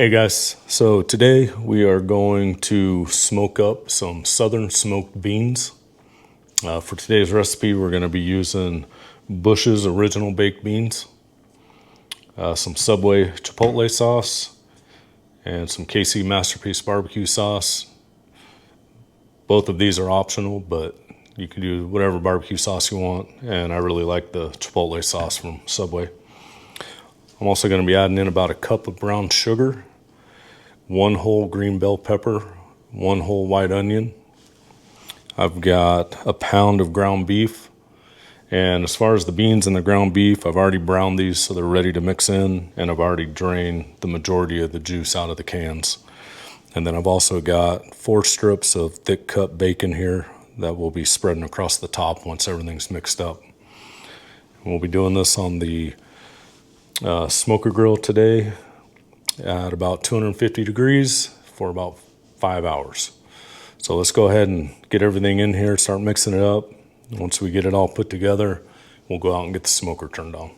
Hey guys, so today we are going to smoke up some southern smoked beans. For today's recipe, we're going to be using Bush's original baked beans, some Subway chipotle sauce, and some KC Masterpiece barbecue sauce. Both of these are optional, but you can do whatever barbecue sauce you want, and I really like the chipotle sauce from Subway. I'm also going to be adding in about a cup of brown sugar, 1 whole green bell pepper, 1 whole white onion. I've got a pound of ground beef. And as far as the beans and the ground beef, I've already browned these so they're ready to mix in, and I've already drained the majority of the juice out of the cans. And then I've also got 4 strips of thick cut bacon here that will be spreading across the top once everything's mixed up. We'll be doing this on the smoker grill today at about 250 degrees for about 5 hours. So let's go ahead and get everything in here, start mixing it up. Once we get it all put together, we'll go out and get the smoker turned on.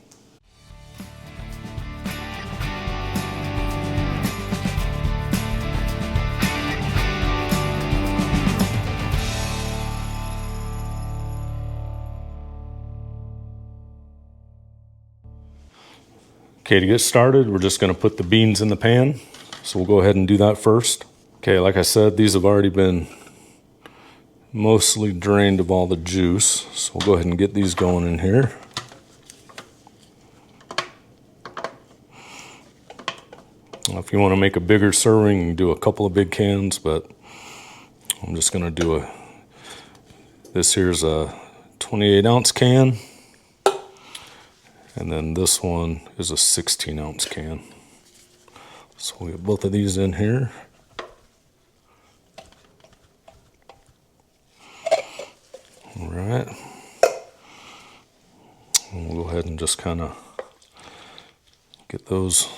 Okay, to get started, we're just going to put the beans in the pan. So we'll go ahead and do that first. Okay, like I said, these have already been mostly drained of all the juice. So we'll go ahead and get these going in here. If you want to make a bigger serving, you can do a couple of big cans, but I'm just going to do this here's a 28-ounce can. And then this one is a 16-ounce can. So we'll get both of these in here. All right. And we'll go ahead and just kind of get those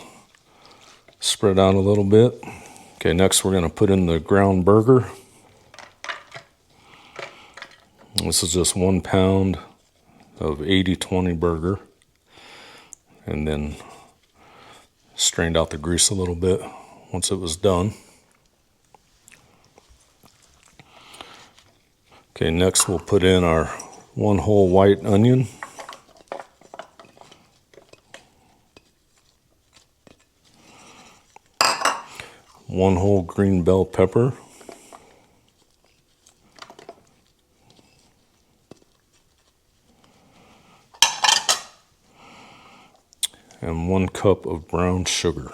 spread out a little bit. Okay, next we're going to put in the ground burger. This is just 1 pound of 80/20 burger. And then strained out the grease a little bit once it was done. Okay, next we'll put in our 1 whole white onion. One whole green bell pepper. And 1 cup of brown sugar.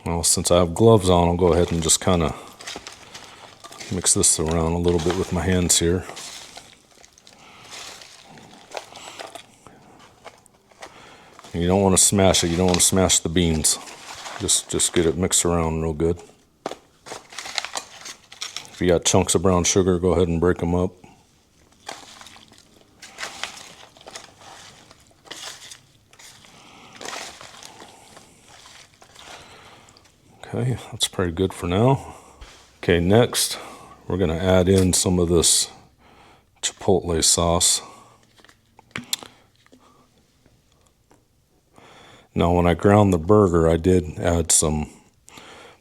Well, since I have gloves on, I'll go ahead and just kind of mix this around a little bit with my hands here. And you don't want to smash it. You don't want to smash the beans. Just get it mixed around real good. If you got chunks of brown sugar, go ahead and break them up. Okay, that's pretty good for now. Okay, next we're going to add in some of this chipotle sauce. Now when I ground the burger, I did add some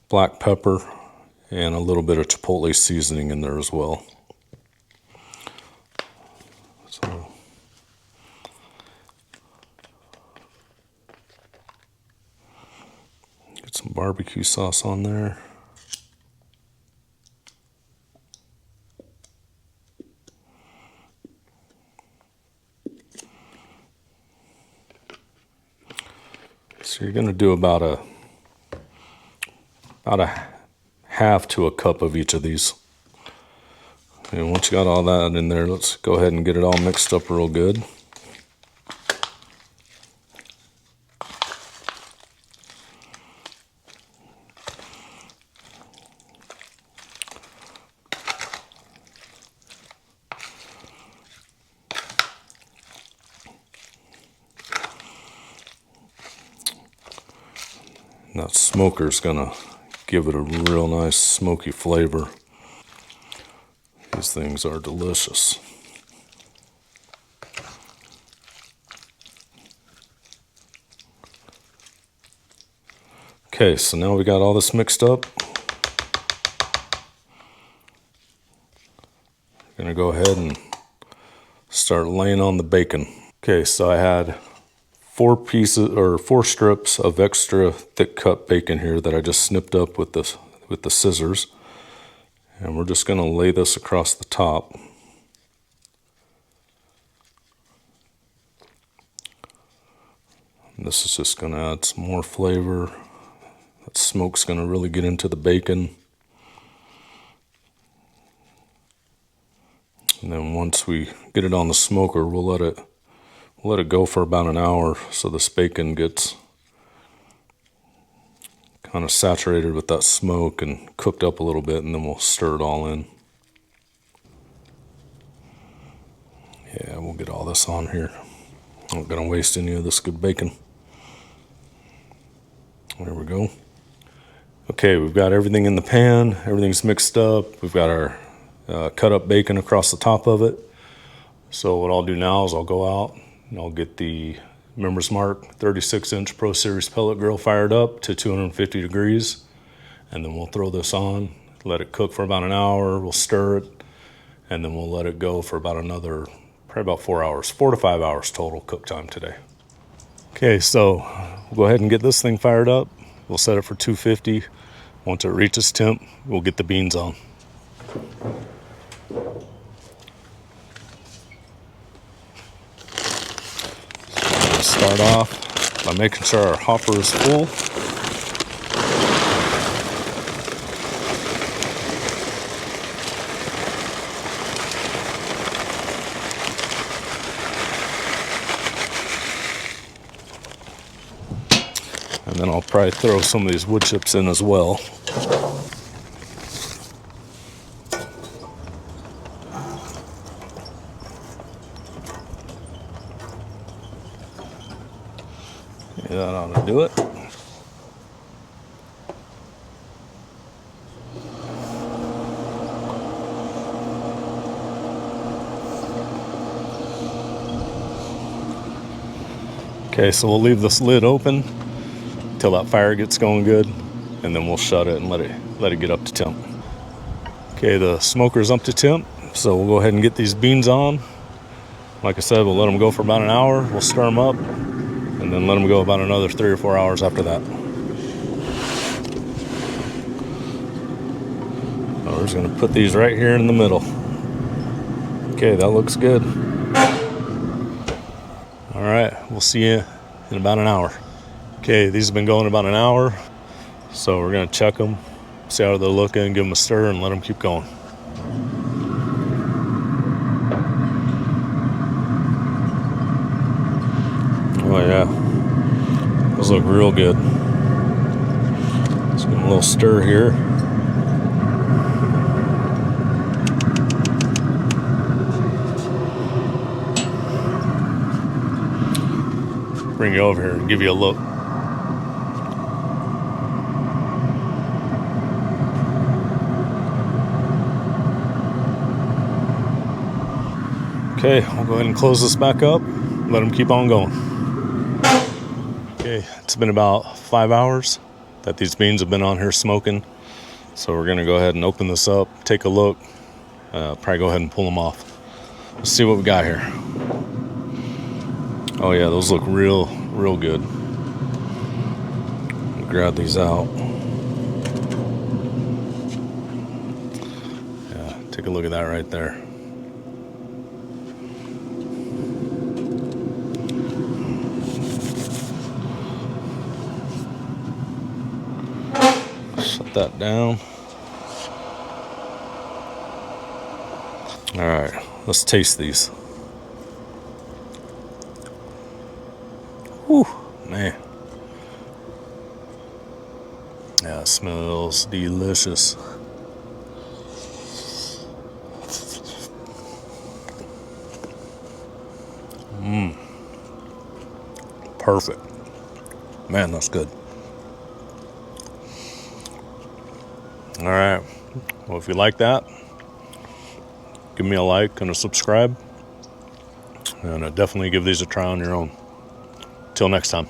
black pepper and a little bit of chipotle seasoning in there as well. So get some barbecue sauce on there. So you're going to do about a half to a cup of each of these. And once you got all that in there, let's go ahead and get it all mixed up real good. And that smoker's gonna give it a real nice smoky flavor. These things are delicious. Okay, so now we got all this mixed up. I'm gonna go ahead and start laying on the bacon. Okay, so I had 4 strips of extra thick cut bacon here that I just snipped up with the scissors. And we're just gonna lay this across the top. And this is just gonna add some more flavor. That smoke's gonna really get into the bacon. And then once we get it on the smoker, we'll let it go for about an hour so this bacon gets kind of saturated with that smoke and cooked up a little bit, and then we'll stir it all in. Yeah, we'll get all this on here. I'm not gonna waste any of this good bacon. There we go. Okay, we've got everything in the pan, everything's mixed up. We've got our cut up bacon across the top of it. So what I'll do now is I'll go out and I'll get the Members Mark 36-inch Pro Series pellet grill fired up to 250 degrees. And then we'll throw this on, let it cook for about an hour, we'll stir it, and then we'll let it go for about another, probably about 4 hours, 4 to 5 hours total cook time today. Okay, so we'll go ahead and get this thing fired up. We'll set it for 250. Once it reaches temp, we'll get the beans on. Start off by making sure our hopper is full. And then I'll probably throw some of these wood chips in as well. Yeah, that ought to do it. Okay, so we'll leave this lid open until that fire gets going good, and then we'll shut it and let it get up to temp. Okay, the smoker's up to temp, so we'll go ahead and get these beans on. Like I said, we'll let them go for about an hour. We'll stir them up, and then let them go about another 3 or 4 hours after that. We're just gonna put these right here in the middle. Okay, that looks good. All right, we'll see you in about an hour. Okay, these have been going about an hour, so we're gonna check them, see how they're looking, give them a stir, and let them keep going. Oh yeah, those look real good. Let's give them a little stir here. Bring you over here and give you a look. Okay, we'll go ahead and close this back up, let them keep on going. Okay, it's been about 5 hours that these beans have been on here smoking. So we're gonna go ahead and open this up, take a look, probably go ahead and pull them off. Let's see what we got here. Oh yeah, those look real good. Grab these out. Yeah, take a look at that right there. Shut that down. All right, let's taste these. Whew, man. Yeah, it smells delicious. Perfect. Man, that's good. All right. Well, if you like that, give me a like and a subscribe. And definitely give these a try on your own. Till next time.